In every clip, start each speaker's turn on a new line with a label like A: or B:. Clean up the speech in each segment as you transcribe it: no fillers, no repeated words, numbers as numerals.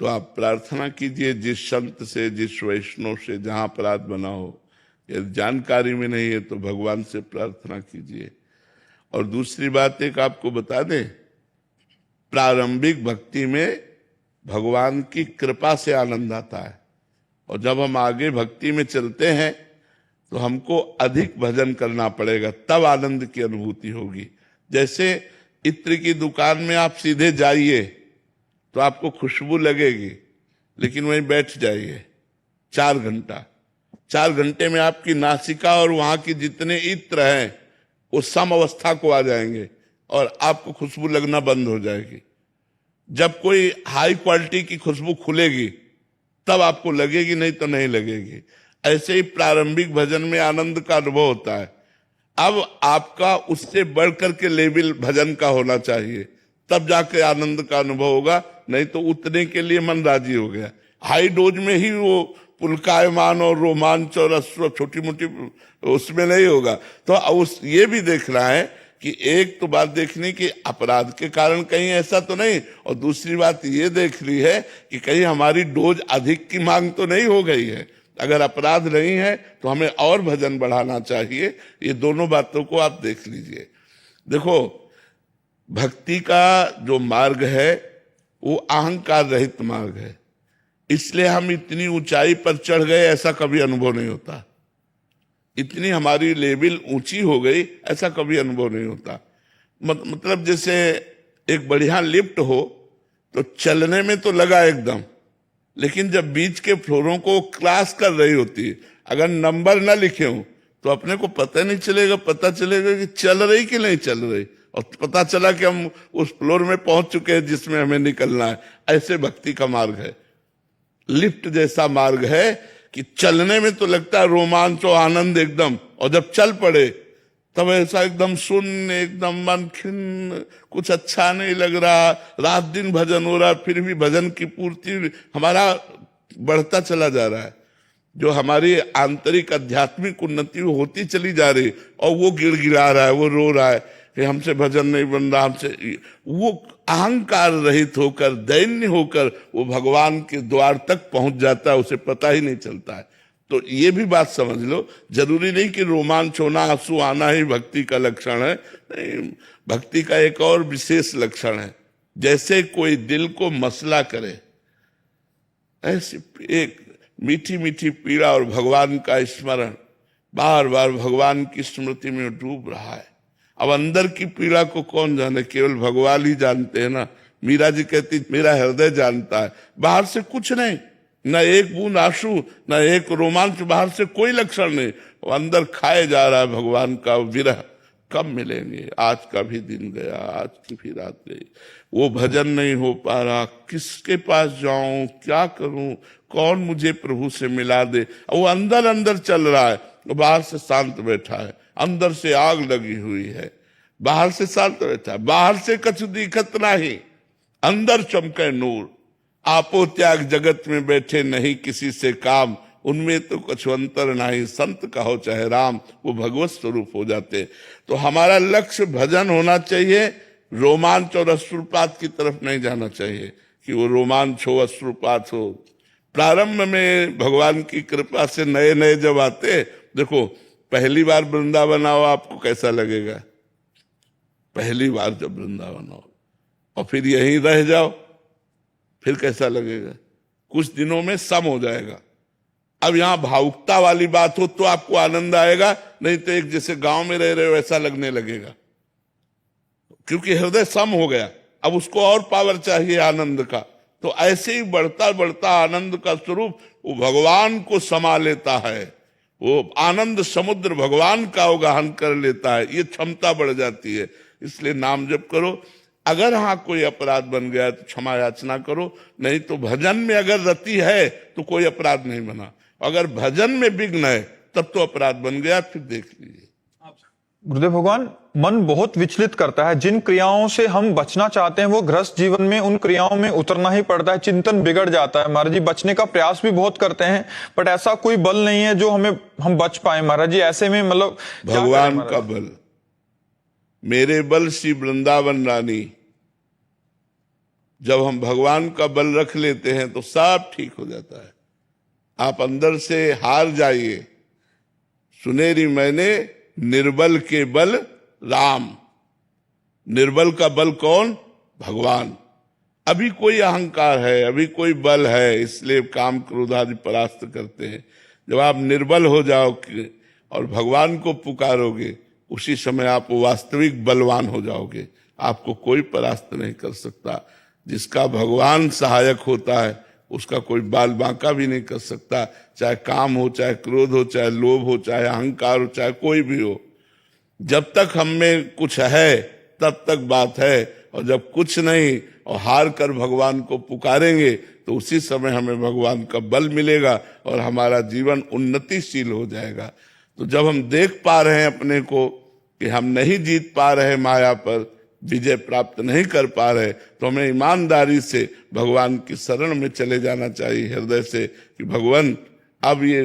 A: तो आप प्रार्थना कीजिए जिस संत से, जिस वैष्णव से, जहां अपराध बना हो। यदि जानकारी में नहीं है तो भगवान से प्रार्थना कीजिए। और दूसरी बात एक आपको बता दें, प्रारंभिक भक्ति में भगवान की कृपा से आनंद आता है, और जब हम आगे भक्ति में चलते हैं तो हमको अधिक भजन करना पड़ेगा, तब आनंद की अनुभूति होगी। जैसे इत्र की दुकान में आप सीधे जाइए तो आपको खुशबू लगेगी, लेकिन वहीं बैठ जाइए 4 घंटा, 4 घंटे में आपकी नासिका और वहां की जितने इत्र हैं वो सम अवस्था को आ जाएंगे और आपको खुशबू लगना बंद हो जाएगी। जब कोई हाई क्वालिटी की खुशबू खुलेगी तब आपको लगेगी, नहीं तो नहीं लगेगी। ऐसे ही प्रारंभिक भजन में आनंद का अनुभव होता है। अब आपका उससे बढ़कर के लेवल भजन का होना चाहिए, तब जाके आनंद का अनुभव होगा, नहीं तो उतने के लिए मन राजी हो गया। हाई डोज में ही वो पुलकायमान और रोमांच और अश्रु छोटी मोटी उसमें नहीं होगा। तो उस ये भी देखना है कि एक तो बात देखनी कि अपराध के कारण कहीं ऐसा तो नहीं, और दूसरी बात ये देखनी है कि कहीं हमारी डोज अधिक की मांग तो नहीं हो गई है। अगर अपराध नहीं है तो हमें और भजन बढ़ाना चाहिए। ये दोनों बातों को आप देख लीजिए। देखो, भक्ति का जो मार्ग है वो अहंकार रहित मार्ग है, इसलिए हम इतनी ऊंचाई पर चढ़ गए ऐसा कभी अनुभव नहीं होता। इतनी हमारी लेवल ऊंची हो गई ऐसा कभी अनुभव नहीं होता। मतलब जैसे एक बढ़िया लिफ्ट हो तो चलने में तो लगा एकदम, लेकिन जब बीच के फ्लोरों को क्रॉस कर रही होती है, अगर नंबर ना लिखे हो तो अपने को पता नहीं चलेगा, पता चलेगा कि चल रही कि नहीं चल रही, और पता चला कि हम उस फ्लोर में पहुंच चुके हैं जिसमें हमें निकलना है। ऐसे भक्ति का मार्ग है, लिफ्ट जैसा मार्ग है कि चलने में तो लगता है रोमांच और आनंद एकदम, और जब चल पड़े तब ऐसा एकदम शून्य, एकदम मन खिन्न, कुछ अच्छा नहीं लग रहा। रात दिन भजन हो रहा, फिर भी भजन की पूर्ति हमारा बढ़ता चला जा रहा है। जो हमारी आंतरिक आध्यात्मिक उन्नति होती चली जा रही, और वो गिड़गिड़ा रहा है, वो रो रहा है कि हमसे भजन नहीं बन रहा, हमसे। वो अहंकार रहित होकर, दैन्य होकर वो भगवान के द्वार तक पहुंच जाता है, उसे पता ही नहीं चलता है। तो ये भी बात समझ लो, जरूरी नहीं कि रोमांच होना, आंसू आना ही भक्ति का लक्षण है। नहीं, भक्ति का एक और विशेष लक्षण है, जैसे कोई दिल को मसला करे, ऐसी एक मीठी मीठी पीड़ा और भगवान का स्मरण, बार बार भगवान की स्मृति में डूब रहा है। अब अंदर की पीड़ा को कौन जाने, केवल भगवान ही जानते हैं ना। मीरा जी कहती मेरा हृदय जानता है, बाहर से कुछ नहीं, न एक बूंद आंसू, न एक रोमांच, बाहर से कोई लक्षण नहीं, वो अंदर खाए जा रहा है भगवान का विरह। कब मिलेंगे, आज का भी दिन गया, आज की भी रात गई, वो भजन नहीं हो पा रहा, किसके पास जाऊं, क्या करूं, कौन मुझे प्रभु से मिला दे। वो अंदर अंदर चल रहा है, बाहर से शांत बैठा है, अंदर से आग लगी हुई है, बाहर से शांत बैठा है। बाहर से कछु दिखत नहीं, अंदर चमके नूर। आपो त्याग जगत में बैठे नहीं किसी से काम, उनमें तो कुछ अंतर नहीं, संत कहो चाहे राम, वो भगवत स्वरूप हो जाते। तो हमारा लक्ष्य भजन होना चाहिए, रोमांच और अश्रुपात की तरफ नहीं जाना चाहिए कि वो रोमांच हो, अश्रुपात हो। प्रारंभ में भगवान की कृपा से नए नए जब आते, देखो पहली बार वृंदावन आओ आपको कैसा लगेगा, पहली बार जब वृंदावन आओ और फिर यहीं रह जाओ फिर कैसा लगेगा, कुछ दिनों में सम हो जाएगा। अब यहां भावुकता वाली बात हो तो आपको आनंद आएगा, नहीं तो एक जैसे गांव में रह रहे हो ऐसा लगने लगेगा, क्योंकि हृदय सम हो गया। अब उसको और पावर चाहिए आनंद का। तो ऐसे ही बढ़ता बढ़ता आनंद का स्वरूप वो भगवान को समा लेता है, वो आनंद समुद्र भगवान का अवगाहन कर लेता है, ये क्षमता बढ़ जाती है। इसलिए नाम जप करो। अगर हाँ कोई अपराध बन गया तो क्षमा याचना करो, नहीं तो भजन में अगर रति है तो कोई अपराध नहीं बना, अगर भजन में विघ्न है तब तो अपराध बन गया। फिर देख लीजिए
B: गुरुदेव भगवान, मन बहुत विचलित करता है। जिन क्रियाओं से हम बचना चाहते हैं वो गृहस्थ जीवन में उन क्रियाओं में उतरना ही पड़ता है, चिंतन बिगड़ जाता है। महाराज जी बचने का प्रयास भी बहुत करते हैं, बट ऐसा कोई बल नहीं है जो हम बच पाए। महाराज जी ऐसे में मतलब
A: भगवान का बल, मेरे बल श्री वृंदावन रानी, जब हम भगवान का बल रख लेते हैं तो सब ठीक हो जाता है। आप अंदर से हार जाइए। सुनेरी मैंने निर्बल के बल राम। निर्बल का बल कौन? भगवान। अभी कोई अहंकार है, अभी कोई बल है, इसलिए काम क्रोध आदि परास्त करते हैं। जब आप निर्बल हो जाओगे और भगवान को पुकारोगे, उसी समय आप वास्तविक बलवान हो जाओगे। आपको कोई परास्त नहीं कर सकता। जिसका भगवान सहायक होता है उसका कोई बाल बांका भी नहीं कर सकता। चाहे काम हो, चाहे क्रोध हो, चाहे लोभ हो, चाहे अहंकार हो, चाहे कोई भी हो। जब तक हम में कुछ है तब तक बात है, और जब कुछ नहीं और हार कर भगवान को पुकारेंगे तो उसी समय हमें भगवान का बल मिलेगा और हमारा जीवन उन्नतिशील हो जाएगा। तो जब हम देख पा रहे हैं अपने को कि हम नहीं जीत पा रहे, माया पर विजय प्राप्त नहीं कर पा रहे, तो हमें ईमानदारी से भगवान की शरण में चले जाना चाहिए हृदय से कि भगवान अब ये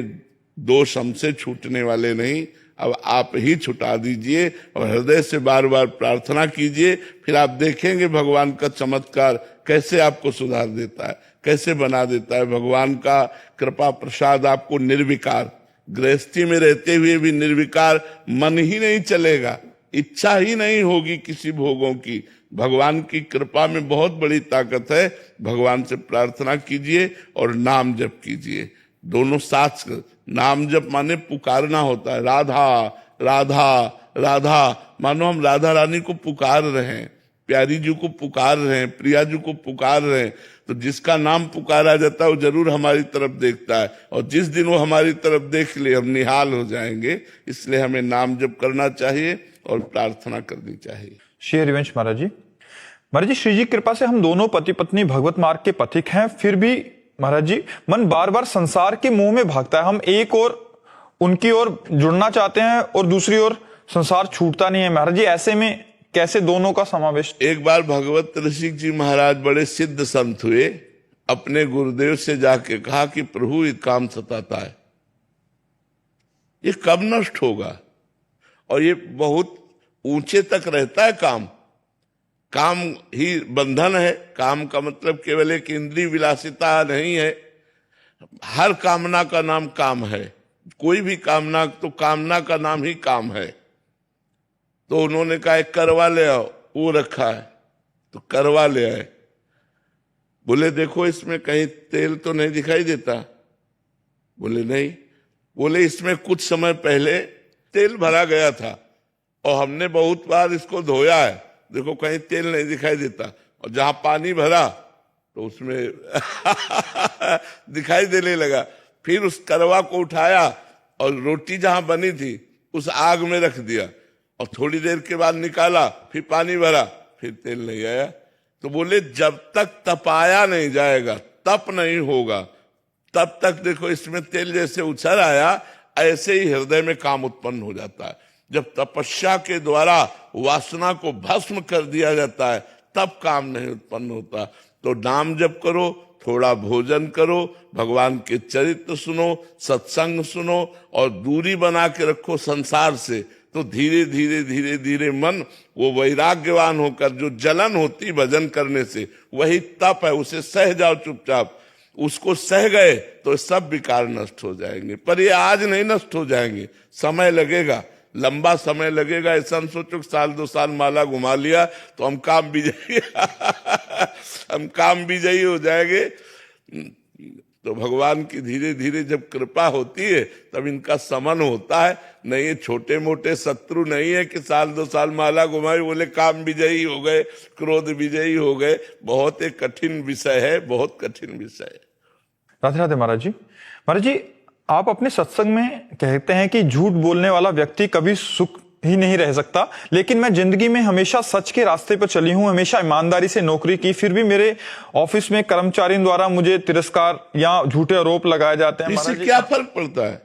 A: दोष हमसे छूटने वाले नहीं, अब आप ही छुटा दीजिए। और हृदय से बार बार प्रार्थना कीजिए, फिर आप देखेंगे भगवान का चमत्कार कैसे आपको सुधार देता है, कैसे बना देता है। भगवान का कृपा प्रसाद आपको निर्विकार, गृहस्थी में रहते हुए भी निर्विकार मन ही नहीं चलेगा, इच्छा ही नहीं होगी किसी भोगों की। भगवान की कृपा में बहुत बड़ी ताकत है। भगवान से प्रार्थना कीजिए और नाम जप कीजिए, दोनों साथ। नाम जप माने पुकारना होता है, राधा राधा राधा। मानो हम राधा रानी को पुकार रहे हैं, प्यारी जी को पुकार रहे हैं, प्रिया जी को पुकार रहे हैं। तो जिसका नाम पुकारा जाता है वो जरूर हमारी तरफ देखता है, और जिस दिन वो हमारी तरफ देख ले हम निहाल हो जाएंगे। इसलिए हमें नाम जप करना चाहिए और प्रार्थना करनी चाहिए।
B: श्री हरिवंश महाराज जी, महाराज जी, श्री जी कृपा से हम दोनों पति पत्नी भगवत मार्ग के पथिक हैं, फिर भी महाराज जी मन बार बार संसार के मुंह में भागता है। हम एक और उनकी ओर जुड़ना चाहते हैं और दूसरी ओर संसार छूटता नहीं है। महाराज जी ऐसे में कैसे दोनों का समावेश?
A: एक बार भगवत ऋषिक जी महाराज बड़े सिद्ध संत हुए, अपने गुरुदेव से जाके कहा कि प्रभु ये काम सताता है, ये कब नष्ट होगा? और ये बहुत ऊंचे तक रहता है काम। काम ही बंधन है। काम का मतलब केवल एक इंद्रिय विलासिता नहीं है, हर कामना का नाम काम है। कोई भी कामना, तो कामना का नाम ही काम है। तो उन्होंने कहा एक करवा ले आओ, वो रखा है तो करवा ले आए। बोले देखो इसमें कहीं तेल तो नहीं दिखाई देता? बोले नहीं। बोले इसमें कुछ समय पहले तेल भरा गया था और हमने बहुत बार इसको धोया है, देखो कहीं तेल नहीं दिखाई देता। और जहां पानी भरा तो उसमें दिखाई देने लगा। फिर उस करवा को उठाया और रोटी जहां बनी थी उस आग में रख दिया, और थोड़ी देर के बाद निकाला, फिर पानी भरा, फिर तेल नहीं आया। तो बोले जब तक तपाया नहीं जाएगा, तप नहीं होगा, तब तक देखो इसमें तेल जैसे उछल आया, ऐसे ही हृदय में काम उत्पन्न हो जाता है। जब तपस्या के द्वारा वासना को भस्म कर दिया जाता है तब काम नहीं उत्पन्न होता। तो नाम जप करो, थोड़ा भोजन करो, भगवान के चरित्र सुनो, सत्संग सुनो, और दूरी बना के रखो संसार से। तो धीरे धीरे धीरे धीरे मन वो वैराग्यवान होकर, जो जलन होती भजन करने से, वही तप है, उसे सह जाओ चुपचाप। उसको सह गए तो सब विकार नष्ट हो जाएंगे। पर ये आज नहीं नष्ट हो जाएंगे, समय लगेगा, लंबा समय लगेगा। ऐसा सोचो साल 2 साल माला घुमा लिया तो हम काम विजयी हम काम विजयी हो जाएंगे। तो भगवान की धीरे धीरे जब कृपा होती है तब इनका समन होता है। नहीं ये छोटे मोटे शत्रु नहीं है कि साल 2 साल माला घुमाई बोले काम विजयी हो गए, क्रोध विजयी हो गए। बहुत एक कठिन विषय है, बहुत कठिन विषय है।
B: राधे राधे महाराज जी। महाराज जी आप अपने सत्संग में कहते हैं कि झूठ बोलने वाला व्यक्ति कभी सुख ही नहीं रह सकता, लेकिन मैं जिंदगी में हमेशा सच के रास्ते पर चली हूं, हमेशा ईमानदारी से नौकरी की, फिर भी मेरे ऑफिस में कर्मचारियों द्वारा मुझे तिरस्कार या झूठे आरोप लगाए जाते हैं।
A: इससे क्या फर्क पड़ता है?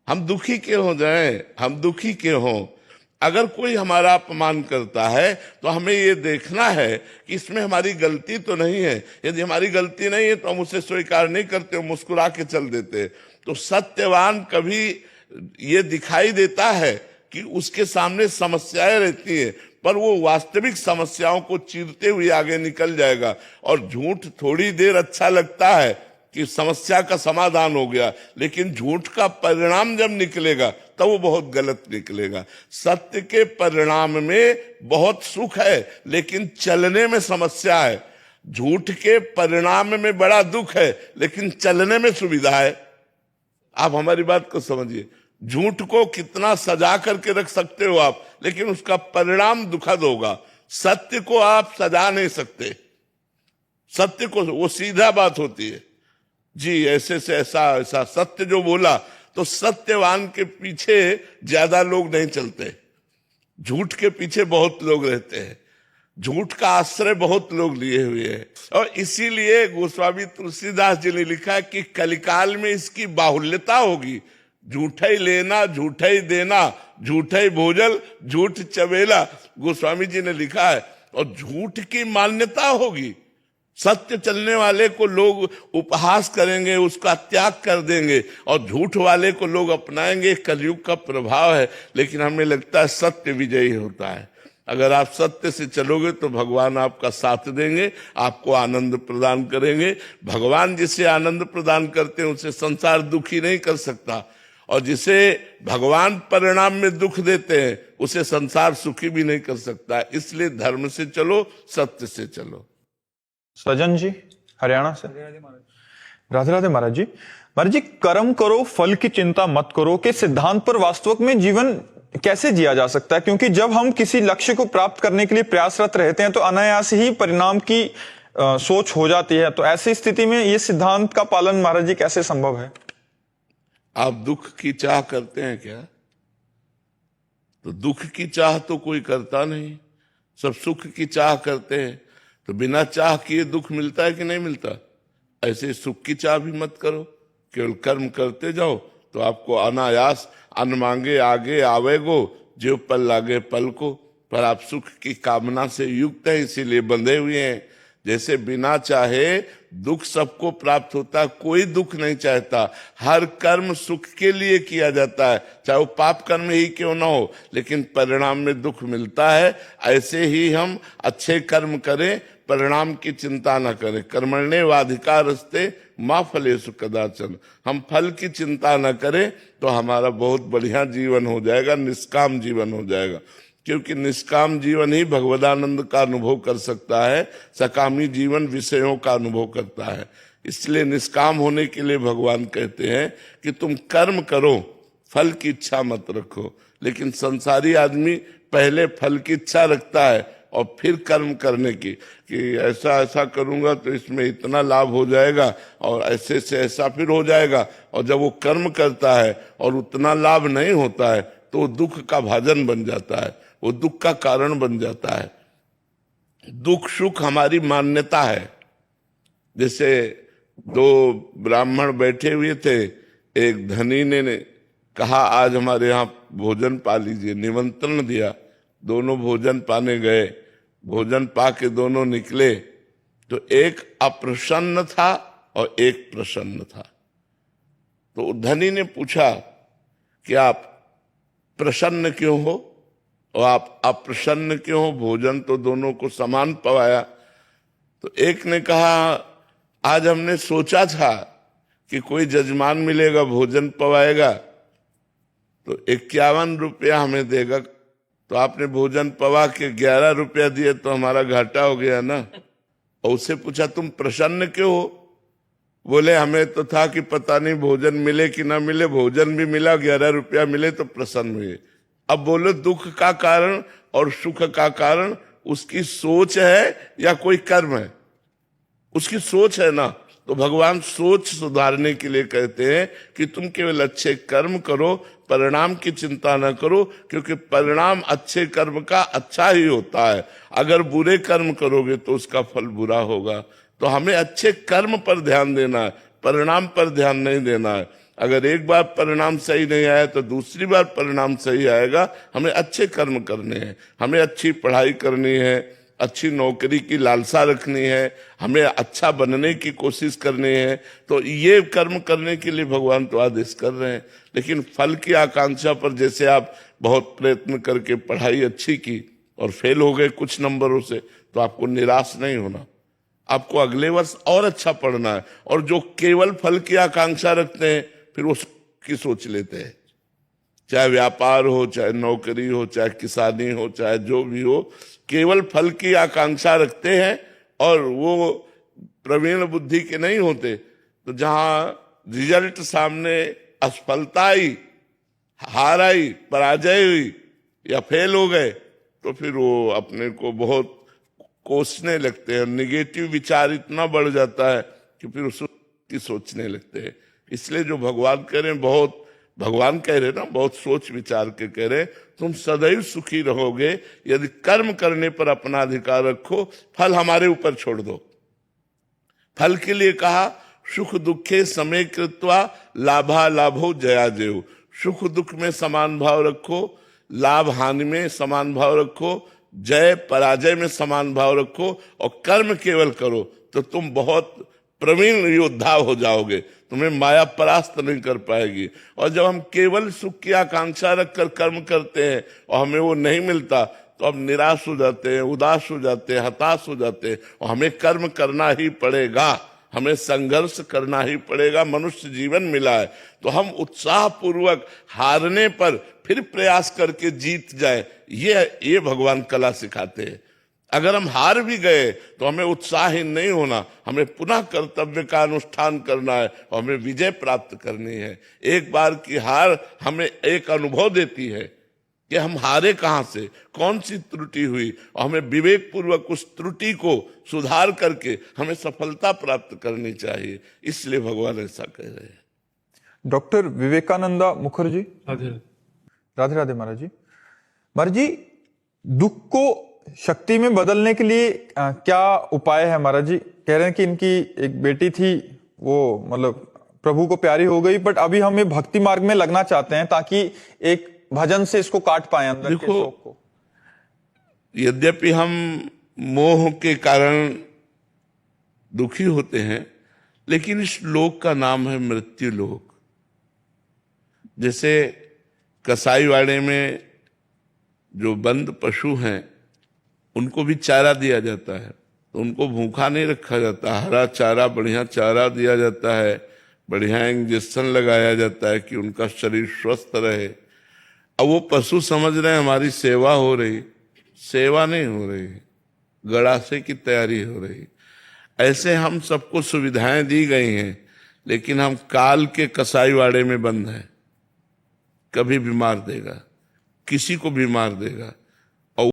A: हम दुखी क्यों हो जाएं? हम दुखी क्यों हो? अगर कोई हमारा अपमान करता है तो हमें ये देखना है कि इसमें हमारी गलती तो नहीं है। यदि हमारी गलती नहीं है तो हम उसे स्वीकार नहीं करते, मुस्कुरा के चल देते। तो सत्यवान कभी ये दिखाई देता है कि उसके सामने समस्याएं रहती है, पर वो वास्तविक समस्याओं को चीरते हुए आगे निकल जाएगा। और झूठ थोड़ी देर अच्छा लगता है कि समस्या का समाधान हो गया, लेकिन झूठ का परिणाम जब निकलेगा तब वो बहुत गलत निकलेगा। सत्य के परिणाम में बहुत सुख है, लेकिन चलने में समस्या है। झूठ के परिणाम में बड़ा दुख है, लेकिन चलने में सुविधा है। आप हमारी बात को समझिए। झूठ को कितना सजा करके रख सकते हो आप, लेकिन उसका परिणाम दुखद होगा। सत्य को आप सजा नहीं सकते। सत्य को, वो सीधा बात होती है जी, ऐसे से ऐसा ऐसा सत्य जो बोला, तो सत्यवान के पीछे ज्यादा लोग नहीं चलते, झूठ के पीछे बहुत लोग रहते हैं। झूठ का आश्रय बहुत लोग लिए हुए हैं। और इसीलिए गोस्वामी तुलसीदास जी ने लिखा कि कलिकाल में इसकी बाहुल्यता होगी। झूठा ही लेना, झूठा ही देना, झूठा ही भोजन, झूठ चबेला, गोस्वामी जी ने लिखा है। और झूठ की मान्यता होगी। सत्य चलने वाले को लोग उपहास करेंगे, उसका त्याग कर देंगे, और झूठ वाले को लोग अपनाएंगे। कलयुग का प्रभाव है, लेकिन हमें लगता है सत्य विजयी होता है। अगर आप सत्य से चलोगे तो भगवान आपका साथ देंगे, आपको आनंद प्रदान करेंगे। भगवान जिसे आनंद प्रदान करते हैं उसे संसार दुखी नहीं कर सकता, और जिसे भगवान परिणाम में दुख देते हैं उसे संसार सुखी भी नहीं कर सकता। इसलिए धर्म से चलो, सत्य से चलो।
B: सजन जी हरियाणा से। राधे राधे महाराज जी। महाराज जी, कर्म करो फल की चिंता मत करो के सिद्धांत पर वास्तव में जीवन कैसे जिया जा सकता है? क्योंकि जब हम किसी लक्ष्य को प्राप्त करने के लिए प्रयासरत रहते हैं तो अनायास ही परिणाम की सोच हो जाती है। तो ऐसी स्थिति में ये सिद्धांत का पालन महाराज जी कैसे संभव है?
A: आप दुख की चाह करते हैं क्या? तो दुख की चाह तो कोई करता नहीं, सब सुख की चाह करते हैं। तो बिना चाह किए दुख मिलता है कि नहीं मिलता? ऐसे सुख की चाह भी मत करो, केवल कर्म करते जाओ तो आपको अनायास अन्न मांगे आगे आवेगो, जो पल लागे पल को। पर आप सुख की कामना से युक्त हैं, इसीलिए बंधे हुए हैं। जैसे बिना चाहे दुख सबको प्राप्त होता है, कोई दुख नहीं चाहता। हर कर्म सुख के लिए किया जाता है, चाहे वो पाप कर्म ही क्यों ना हो, लेकिन परिणाम में दुख मिलता है। ऐसे ही हम अच्छे कर्म करें, परिणाम की चिंता न करें। कर्मण्येवाधिकारस्ते मा फलेषु कदाचन। हम फल की चिंता न करें तो हमारा बहुत बढ़िया जीवन हो जाएगा, निष्काम जीवन हो जाएगा। क्योंकि निष्काम जीवन ही भगवदानंद का अनुभव कर सकता है, सकामी जीवन विषयों का अनुभव करता है। इसलिए निष्काम होने के लिए भगवान कहते हैं कि तुम कर्म करो, फल की इच्छा मत रखो। लेकिन संसारी आदमी पहले फल की इच्छा रखता है और फिर कर्म करने की, कि ऐसा ऐसा करूंगा तो इसमें इतना लाभ हो जाएगा, और ऐसे से ऐसा फिर हो जाएगा। और जब वो कर्म करता है और उतना लाभ नहीं होता है तो वो दुख का भाजन बन जाता है, वो दुख का कारण बन जाता है। दुख सुख हमारी मान्यता है। जैसे दो ब्राह्मण बैठे हुए थे, एक धनी ने कहा आज हमारे यहाँ भोजन पा लीजिए, निमंत्रण दिया। दोनों भोजन पाने गए, भोजन पा के दोनों निकले तो एक अप्रसन्न था और एक प्रसन्न था। तो धनी ने पूछा कि आप प्रसन्न क्यों हो और आप अप्रसन्न क्यों हो? भोजन तो दोनों को समान पवाया। तो एक ने कहा आज हमने सोचा था कि कोई जजमान मिलेगा, भोजन पवाएगा तो 51 रुपया हमें देगा, तो आपने भोजन पवा के 11 रुपया दिए तो हमारा घाटा हो गया ना। और उससे पूछा तुम प्रसन्न क्यों हो? बोले हमें तो था कि पता नहीं भोजन मिले कि ना मिले, भोजन भी मिला, 11 रुपया मिले तो प्रसन्न हुए। अब बोलो दुख का कारण और सुख का कारण उसकी सोच है या कोई कर्म है? उसकी सोच है ना। तो भगवान सोच सुधारने के लिए कहते हैं कि तुम केवल अच्छे कर्म करो, परिणाम की चिंता न करो, क्योंकि परिणाम अच्छे कर्म का अच्छा ही होता है। अगर बुरे कर्म करोगे तो उसका फल बुरा होगा। तो हमें अच्छे कर्म पर ध्यान देना है, परिणाम पर ध्यान नहीं देना है। अगर एक बार परिणाम सही नहीं आया तो दूसरी बार परिणाम सही आएगा। हमें अच्छे कर्म करने हैं, हमें अच्छी पढ़ाई करनी है, अच्छी नौकरी की लालसा रखनी है, हमें अच्छा बनने की कोशिश करनी है। तो ये कर्म करने के लिए भगवान तो आदेश कर रहे हैं। लेकिन फल की आकांक्षा पर, जैसे आप बहुत प्रयत्न करके पढ़ाई अच्छी की, और फेल हो गए कुछ नंबरों से तो आपको निराश नहीं होना, आपको अगले वर्ष और अच्छा पढ़ना है। और जो केवल फल की आकांक्षा रखते हैं फिर उसकी सोच लेते हैं, चाहे व्यापार हो, चाहे नौकरी हो, चाहे किसानी हो, चाहे जो भी हो, केवल फल की आकांक्षा रखते हैं और वो प्रवीण बुद्धि के नहीं होते। तो जहां रिजल्ट सामने असफलता आई, हार आई, पराजय हुई या फेल हो गए तो फिर वो अपने को बहुत कोसने लगते हैं, निगेटिव विचार इतना बढ़ जाता है कि फिर उसकी सोचने लगते हैं। इसलिए जो भगवान कह रहे हैं, बहुत भगवान कह रहे हैं ना, बहुत सोच विचार के कह रहे हैं, तुम सदैव सुखी रहोगे यदि कर्म करने पर अपना अधिकार रखो, फल हमारे ऊपर छोड़ दो। फल के लिए कहा सुख दुखे समय कृत्वा लाभा लाभो जया जयो, सुख दुख में समान भाव रखो, लाभ हानि में समान भाव रखो, जय पराजय में समान भाव रखो और कर्म केवल करो तो तुम बहुत प्रवीण योद्धा हो जाओगे, तुम्हें माया परास्त नहीं कर पाएगी। और जब हम केवल सुख की आकांक्षा रखकर कर्म करते हैं और हमें वो नहीं मिलता तो अब निराश हो जाते हैं, उदास हो जाते हैं, हताश हो जाते हैं। और हमें कर्म करना ही पड़ेगा, हमें संघर्ष करना ही पड़ेगा, मनुष्य जीवन मिला है तो हम उत्साह पूर्वक हारने पर फिर प्रयास करके जीत जाए, ये भगवान कला सिखाते हैं। अगर हम हार भी गए तो हमें उत्साहीन नहीं होना, हमें पुनः कर्तव्य का अनुष्ठान करना है और हमें विजय प्राप्त करनी है। एक बार की हार हमें एक अनुभव देती है कि हम हारे कहां से, कौन सी त्रुटि हुई, और हमें विवेक पूर्वक उस त्रुटि को सुधार करके हमें सफलता प्राप्त करनी चाहिए। इसलिए भगवान ऐसा कह रहे हैं।
B: डॉक्टर विवेकानंदा मुखर्जी। राधे राधे महाराज जी। महाराज जी, दुख को शक्ति में बदलने के लिए क्या उपाय है? महाराज जी कह रहे हैं कि इनकी एक बेटी थी, वो मतलब प्रभु को प्यारी हो गई, बट अभी हम ये भक्ति मार्ग में लगना चाहते हैं ताकि एक भजन से इसको काट पाए अंदर के शौक को।
A: यद्यपि हम मोह के कारण दुखी होते हैं, लेकिन इस लोक का नाम है मृत्यु लोक। जैसे कसाईवाड़े में जो बंद पशु हैं उनको भी चारा दिया जाता है, तो उनको भूखा नहीं रखा जाता, हरा चारा, बढ़िया चारा दिया जाता है, बढ़िया इंजेक्शन लगाया जाता है कि उनका शरीर स्वस्थ रहे। अब वो पशु समझ रहे हैं हमारी सेवा हो रही, सेवा नहीं हो रही, गड़ासे की तैयारी हो रही। ऐसे हम सबको सुविधाएं दी गई हैं, लेकिन हम काल के कसाईवाड़े में बंद हैं। कभी बीमार देगा, किसी को बीमार देगा।